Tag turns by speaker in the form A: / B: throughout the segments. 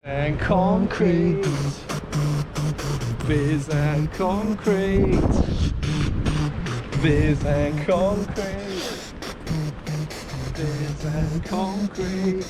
A: And concrete, beers and concrete, beers and concrete, beers and concrete.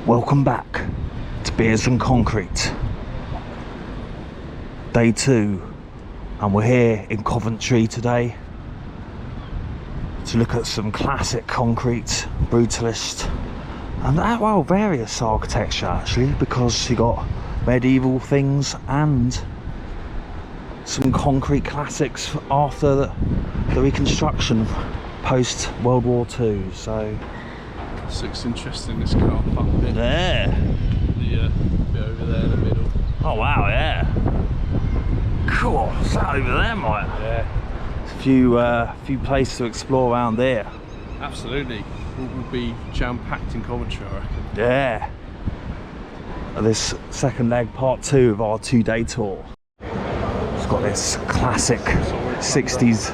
A: Welcome back to Beers and Concrete, day 2, and we're here in Coventry today to look at some classic concrete, brutalist, and well, various architecture actually, because you got medieval things and some concrete classics after the reconstruction post World War II. So
B: this looks interesting, this car park bit.
A: there.
B: The bit over there in the middle.
A: Oh wow, yeah. Cool. What's that over there, mate?
B: Yeah.
A: A few places to explore around there.
B: Absolutely. We'll be jam-packed in Coventry, I reckon.
A: Yeah. This second leg, part 2 of our 2-day tour. It's got this classic 60s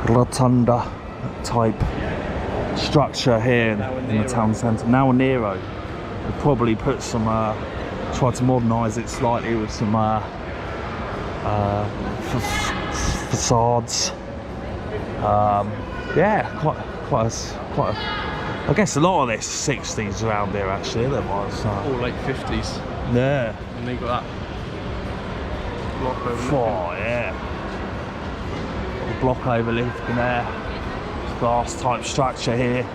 A: rotunda type structure here in the town centre. Now Nero. We'll probably put some, try to modernise it slightly with some facades. Yeah, quite a. I guess a lot of this 60s around here actually. There was
B: All late 50s.
A: yeah.
B: And they got that block over
A: Oh yeah. Got the block overlooking there. Glass type structure here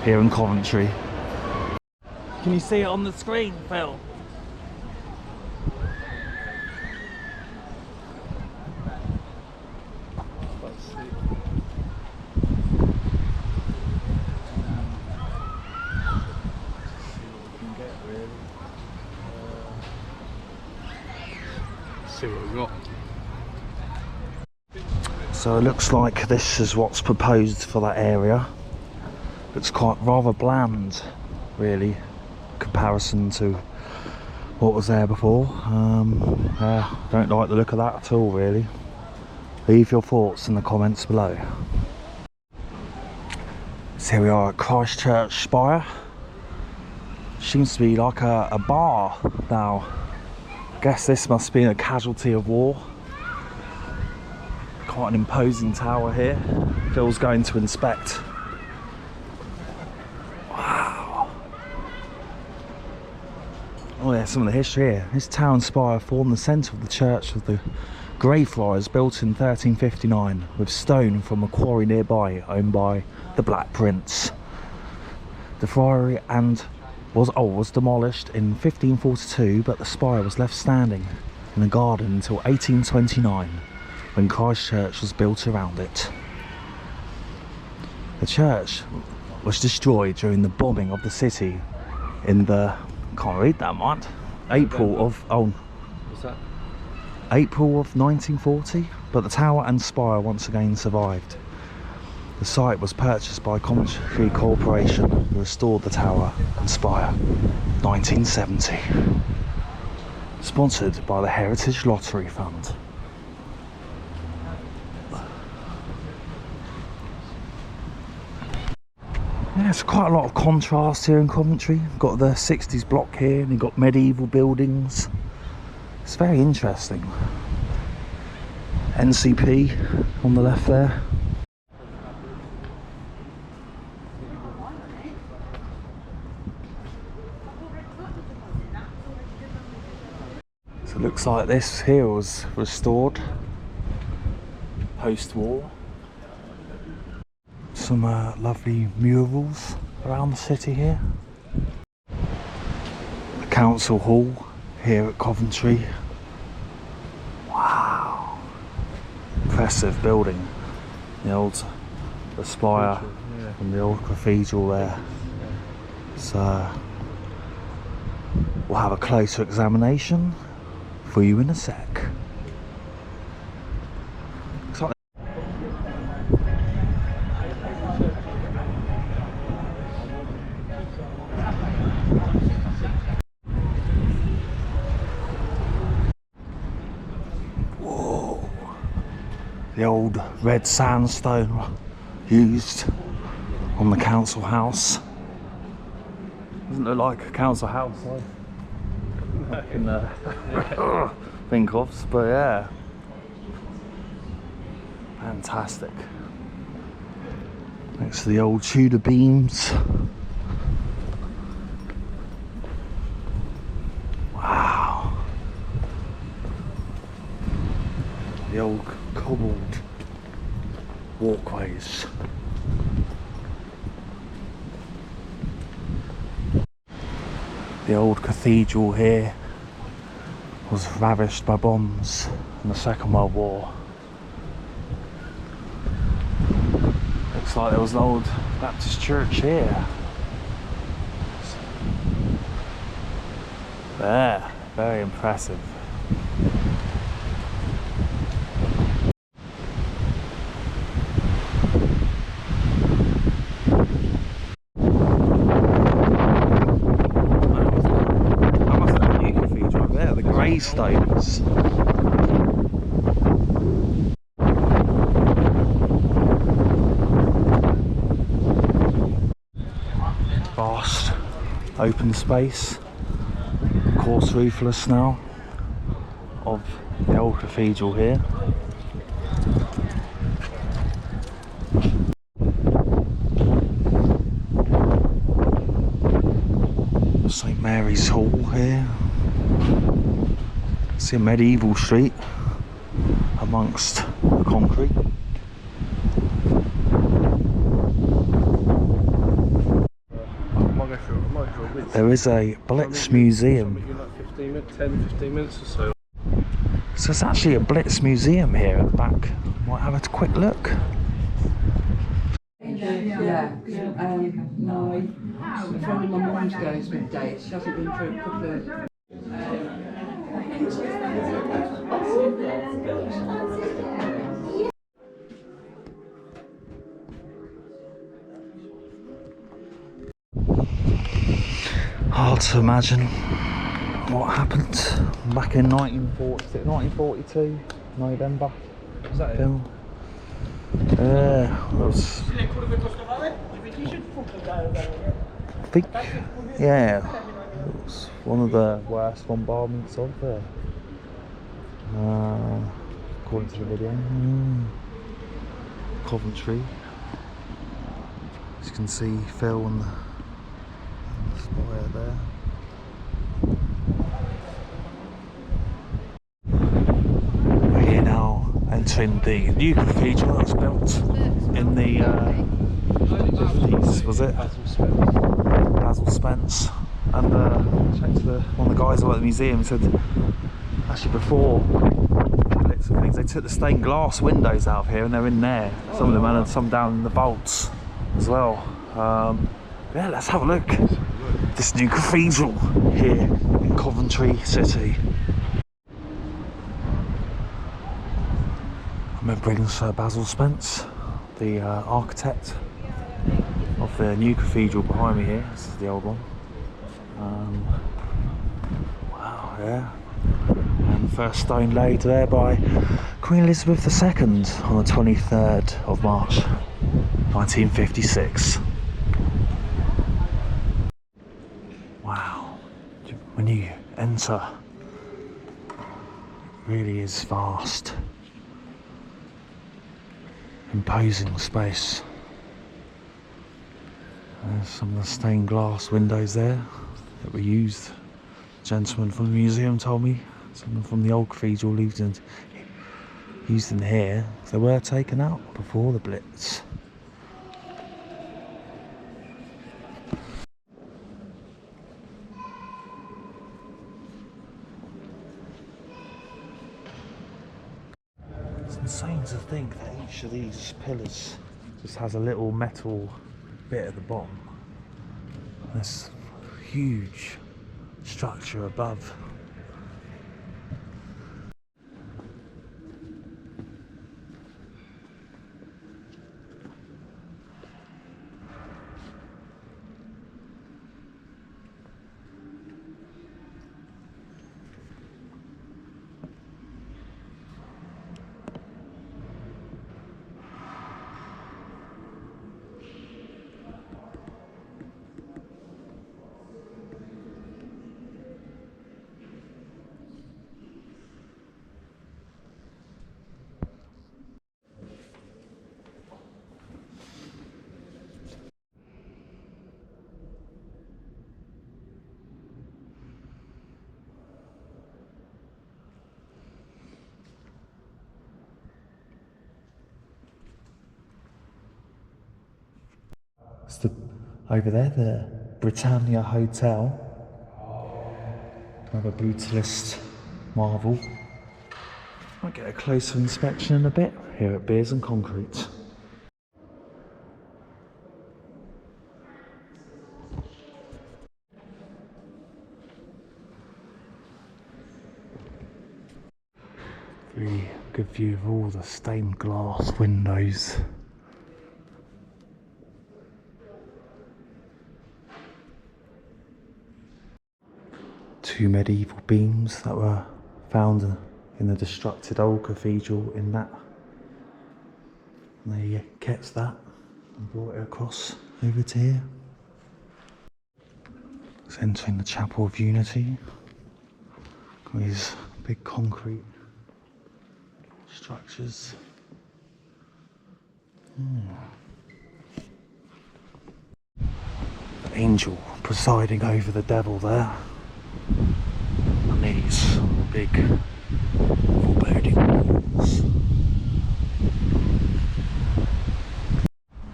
A: in Coventry. Can you see it on the screen, Phil?
B: Let's see. See what we've got.
A: So it looks like this is what's proposed for that area. It's quite rather bland, really, in comparison to what was there before. Yeah, don't like the look of that at all, really. Leave your thoughts in the comments below. So here we are at Christchurch Spire. Seems to be like a bar now. I guess this must be a casualty of war. Quite an imposing tower here. Phil's going to inspect. Wow. Oh yeah, some of the history here. This town spire formed the centre of the church of the Greyfriars, built in 1359 with stone from a quarry nearby owned by the Black Prince. The friary was demolished in 1542, but the spire was left standing in the garden until 1829. When Christchurch was built around it. The church was destroyed during the bombing of the city in the, can't read that much, April of 1940, but the tower and spire once again survived. The site was purchased by Coventry Corporation, who restored the tower and spire 1970. Sponsored by the Heritage Lottery Fund. Yeah, there's quite a lot of contrast here in Coventry. You've got the 60s block here, and you've got medieval buildings. It's very interesting. NCP on the left there. So it looks like this here was restored post-war. Some lovely murals around the city here. The council hall here at Coventry. Wow. impressive building. The spire
B: Yeah.
A: and the old cathedral there. So we'll have a closer examination for you in a sec. Whoa. The old red sandstone used on the council house. Doesn't look like a council house I can think of, but yeah. Fantastic. Next to the old Tudor beams. Wow. The old cobbled walkways. The old cathedral here was ravished by bombs in the Second World War. Looks like there was an old Baptist church here. There, very impressive. Stones. Vast open space, of course roofless now, of the old cathedral here. St Mary's Hall here. See a medieval street amongst the concrete. There is a Blitz museum.
B: 10-15 minutes or so.
A: So there's actually a Blitz museum here at the back. Might have a quick look.
C: Yeah, no, a friend of my mum's goes with dates. She hasn't been for a couple of...
A: Hard to imagine what happened back in 1942, November.
B: Was that it?
A: It was, I think, yeah, it was one of the worst bombardments of there, according to the video. Coventry. As you can see, Phil and the spire there. We're here now, entering the new cathedral that was built in the 50s, was it? Basil Spence. And checked to one of the guys at the museum, said actually before Blitz and things, they took the stained glass windows out of here and they're in there. Some of them and some down in the vaults as well. Yeah, let's have a look. This new cathedral here in Coventry City. Remembering Sir Basil Spence, the architect of the new cathedral behind me here. This is the old one. Wow, yeah. And the first stone laid there by Queen Elizabeth II on the 23rd of March 1956. Wow, when you enter, it really is vast, imposing space. There's some of the stained glass windows there that were used. A gentleman from the museum told me someone from the old cathedral used in here. They were taken out before the Blitz. insane to think that each of these pillars just has a little metal bit at the bottom. This huge structure above. It's over there, the Britannia Hotel. Another brutalist marvel. Might get a closer inspection in a bit here at Beers and Concrete. Really good view of all the stained glass windows. Two medieval beams that were found in the destructed old cathedral in that. And they kept that and brought it across over to here. It's entering the Chapel of Unity. Got these big concrete structures. The angel presiding over the devil there. And these big foreboding walls.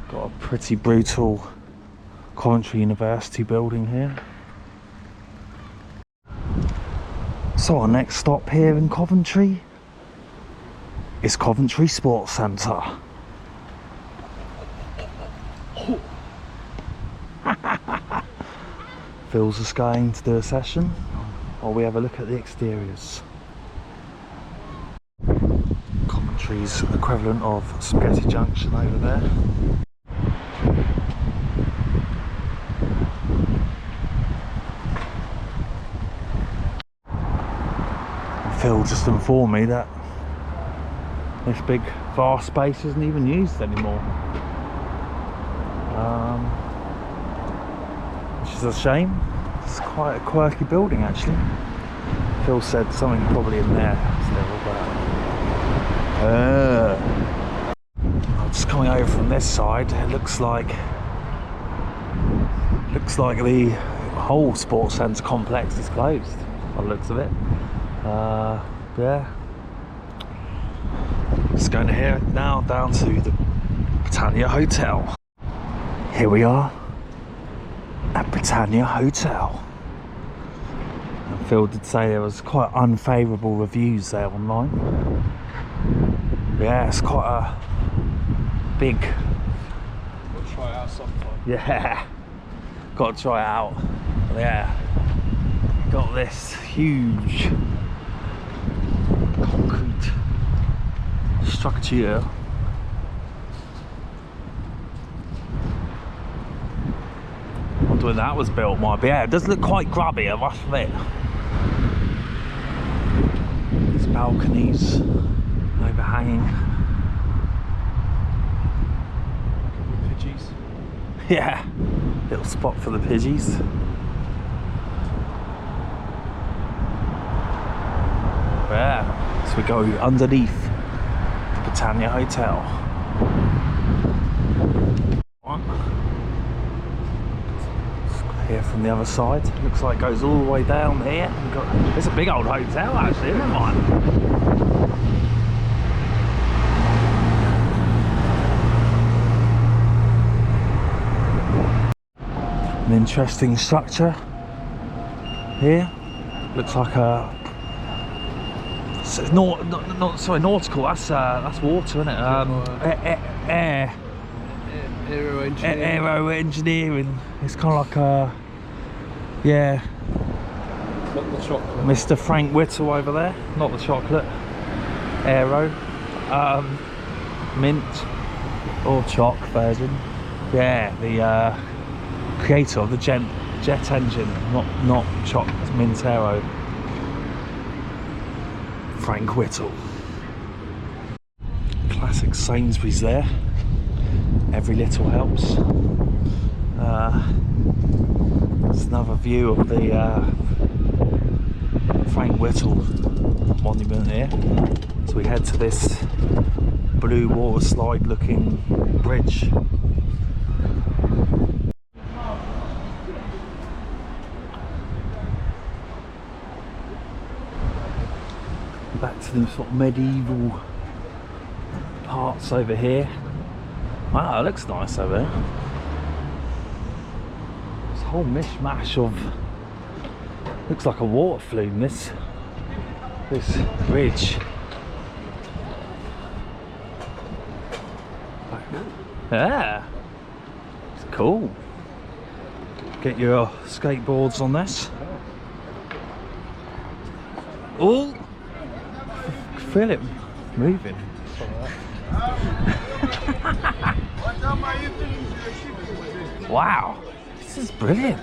A: Got a pretty brutal Coventry University building here. So our next stop here in Coventry is Coventry Sports Centre. Phil's just going to do a session while we have a look at the exteriors. Coventry's equivalent of Spaghetti Junction over there. Phil just informed me that this big vast space isn't even used anymore. Which is a shame. It's quite a quirky building actually. Phil said something probably in there still, but just coming over from this side, it looks like the whole sports centre complex is closed by the looks of it. Yeah. Just going to here now down to the Britannia Hotel. Here we are at Britannia Hotel. And Phil did say there was quite unfavourable reviews there online. Yeah, it's quite a big.
B: We'll try it out sometime.
A: Yeah, got to try it out. Yeah, got this huge concrete structure. I wonder when that was built, might be. Yeah, it does look quite grubby, I must admit. These balconies overhanging.
B: Pidgeys.
A: Yeah, little spot for the pidgeys. Yeah, so we go underneath the Britannia Hotel. Here from the other side, looks like it goes all the way down here. It's a big old hotel actually, isn't it? An interesting structure here. Looks like a So it's not sorry, nautical. That's water, isn't it? Aero engineering. It's kind of like yeah.
B: Not the chocolate.
A: Mr. Frank Whittle over there. Not the chocolate. Aero. Mint or choc version. Yeah, the creator of the jet engine. Not choc. It's Mint Aero. Frank Whittle. Classic Sainsbury's there. Every little helps. There's another view of the Frank Whittle monument here. So we head to this blue water slide looking bridge. Back to the sort of medieval parts over here. Wow, it looks nice over there. This whole mishmash of, looks like a water flume, this bridge. Yeah, it's cool. Get your skateboards on this. Oh, feel it moving. Wow, this is brilliant.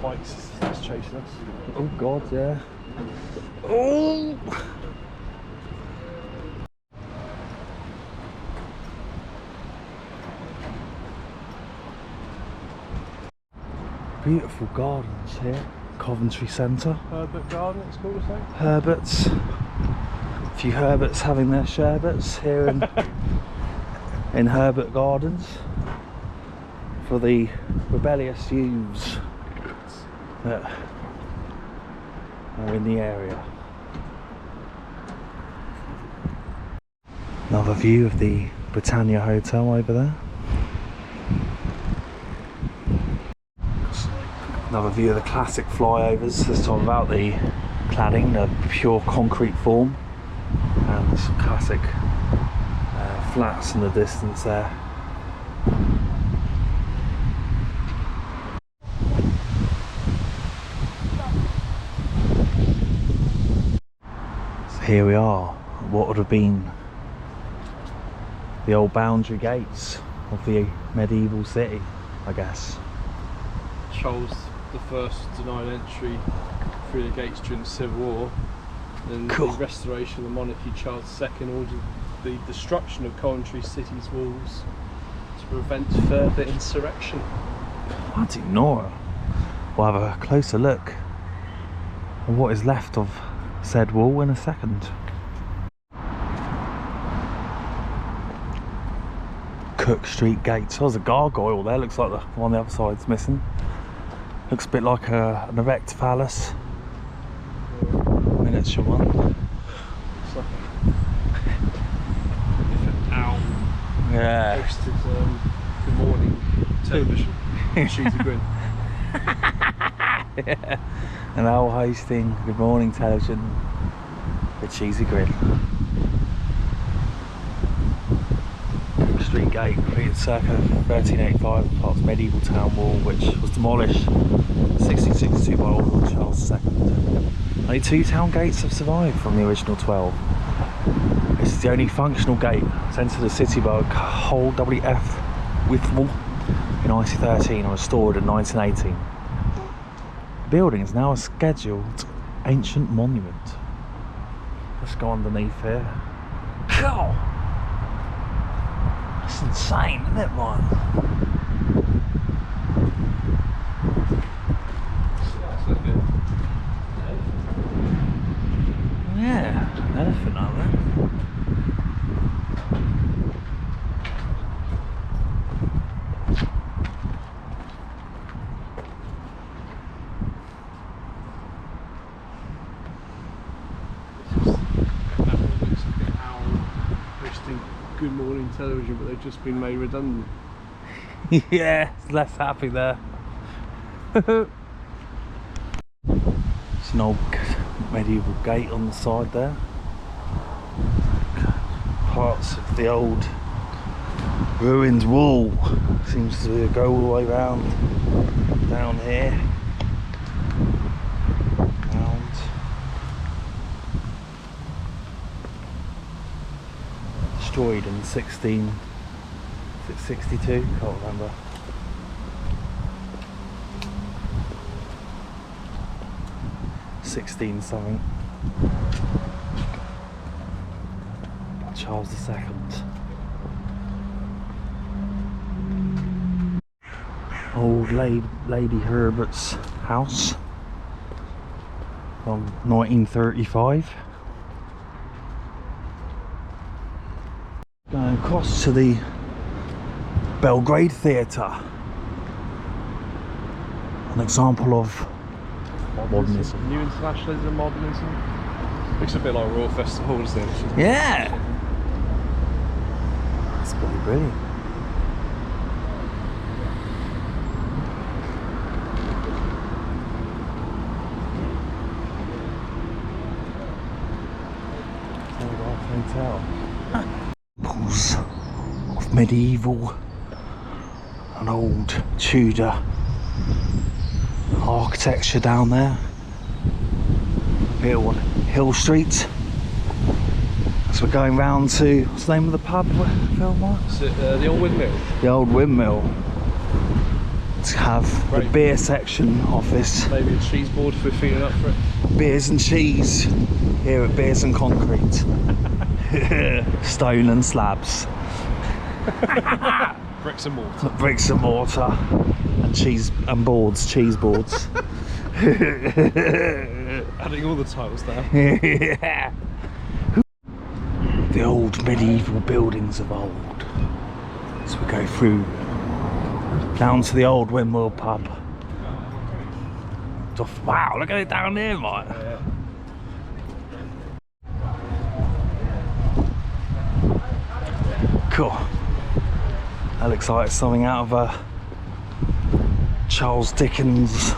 B: Bikes that's chasing us.
A: Oh god, yeah. Oh! Beautiful gardens here. Coventry Centre.
B: Herbert Garden, it's called, I think.
A: Herberts. A few Herberts having their sherbets here in Herbert Gardens for the rebellious youths that are in the area. Another view of the Britannia Hotel over there. Another view of the classic flyovers, this time about the cladding, the pure concrete form, and some classic flats in the distance there. So here we are, what would have been the old boundary gates of the medieval city, I guess.
B: Charles I denied entry through the gates during the Civil War, and
A: Cool.
B: the restoration of the monarchy, Charles II ordered the destruction of Coventry city's walls to prevent further insurrection.
A: Bloody Nora. We'll have a closer look at what is left of said wall in a second. Cook Street gates. Oh, there's a gargoyle there. Looks like the one on the other side's missing. Looks a bit like an erect phallus. Miniature one.
B: It's like an owl
A: Yeah.
B: hosted Good Morning television. She's a grin.
A: Yeah. An owl hosting Good Morning Television. The cheesy grin. Cook Street Gate, completed circa 1385, part of the medieval town wall, which was demolished in 1662 by Old Lord Charles II. Only 2 town gates have survived from the original 12. This is the only functional gate to enter the city by Hull W.F. Withwell in 1913 and restored in 1918. The building is now a scheduled ancient monument. Let's go underneath here. Cow! That's insane, isn't it, man? Yeah, an elephant out there.
B: Good Morning Television, but they've just been made redundant.
A: Yeah, it's less happy there. So It's an old medieval gate on the side there. Parts of the old ruined wall seems to go all the way round down here. Round. Destroyed in 1662, can't remember. Something. Charles II. Old Lady Herbert's house from 1935. Going across to the Belgrade Theatre, an example of modernism.
B: New internationalism, modernism. Looks a bit like Royal Festival, doesn't it?
A: Yeah! That's pretty brilliant. Hotel. Examples of medieval and old Tudor architecture down there. Here on Hill Street. As we're going round to, what's the name of the pub, Phil, Mark?
B: Is it the old windmill?
A: The old windmill. To have the beer section office.
B: Maybe a cheese board if we're feeling up for it.
A: Beers and cheese here at Beers and Concrete. Stone and slabs.
B: Bricks and mortar.
A: Bricks and mortar. And cheese and boards, cheese boards.
B: Adding all the tiles there.
A: Yeah. The old medieval buildings of old. So we go through down to the old windmill pub. Wow, look at it down there, mate.
B: Yeah.
A: Cool. That looks like something out of a Charles Dickens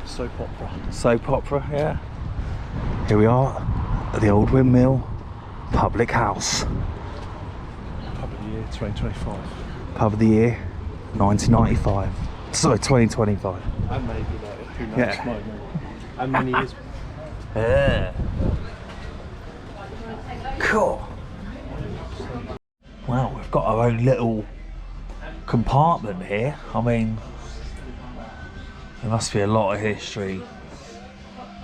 A: soap opera, yeah. Here we are at the old windmill public house.
B: Pub of the year 2025.
A: Pub of the year 1995. Sorry, 2025.
B: And maybe like, who knows,
A: Yeah.
B: might know. And many years.
A: Yeah. Cool. Well, we've got our own little compartment here. I mean, there must be a lot of history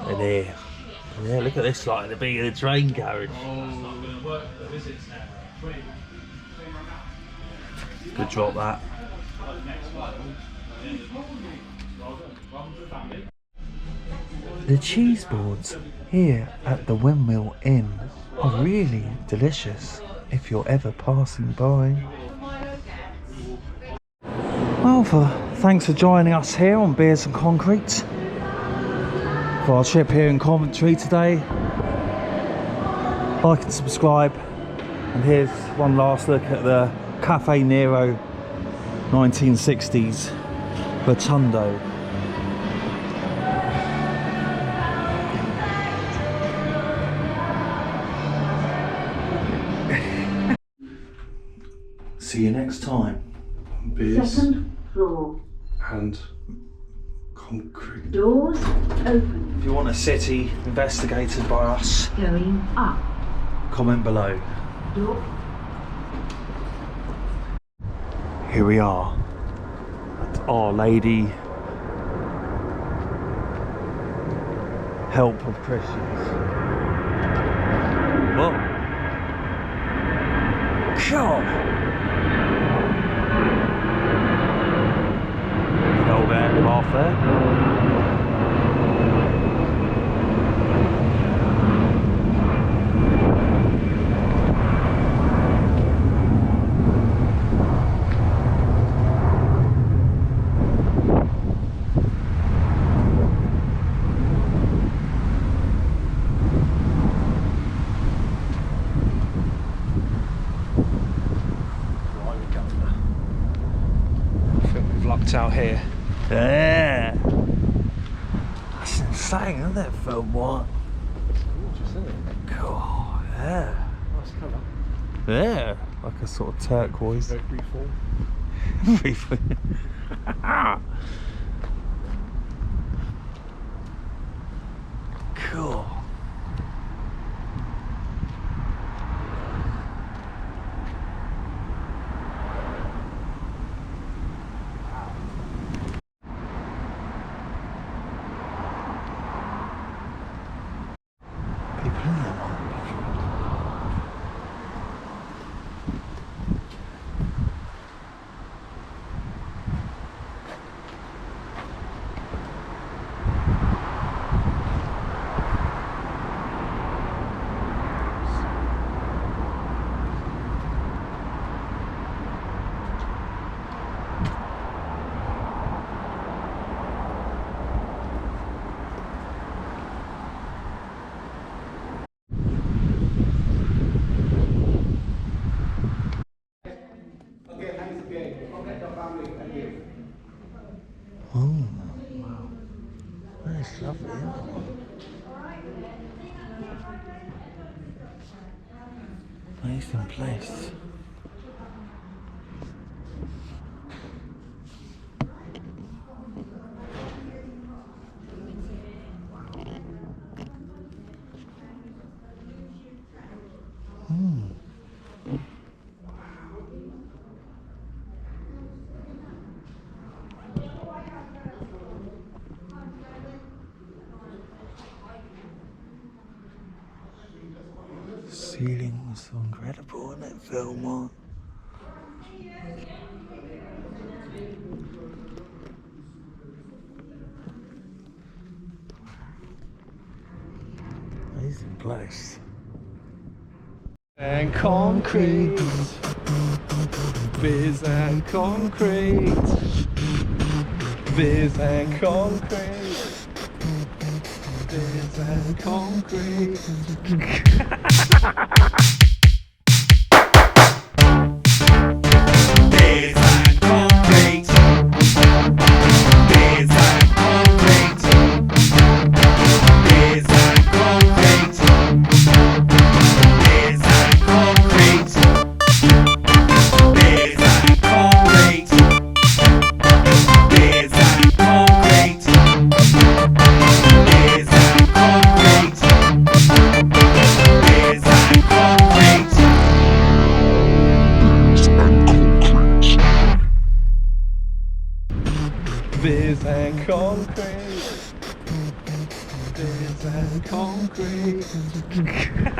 A: in here. Yeah, look at this, like the big of the train carriage. Good drop that. The cheese boards here at the Windmill Inn are really delicious if you're ever passing by. Well, thanks for joining us here on Beers and Concrete for our trip here in Coventry today. Like and subscribe, and here's one last look at the Cafe Nero 1960s Rotundo. See you next time. Beers
D: Second floor.
A: and concrete.
D: Doors open.
A: If you want a city investigated by us,
D: Going up.
A: comment below.
D: Door.
A: Here we are at Our Lady Help of Christians. Whoa. Cool. The old aircraft there.
B: I think we've lucked out here.
A: Yeah. That's saying, isn't it, film what?
B: Gorgeous, isn't it?
A: God, yeah.
B: Nice colour.
A: Yeah, like a sort of turquoise.
B: Very freeform.
A: Cool. People in there. Oh, wow. That's lovely, isn't it? Amazing place. The ceiling was so incredible, wasn't it, Philmont? Amazing place.
B: And concrete. Biz and concrete. Biz and concrete. Biz and concrete. Biz and concrete. Biz and concrete.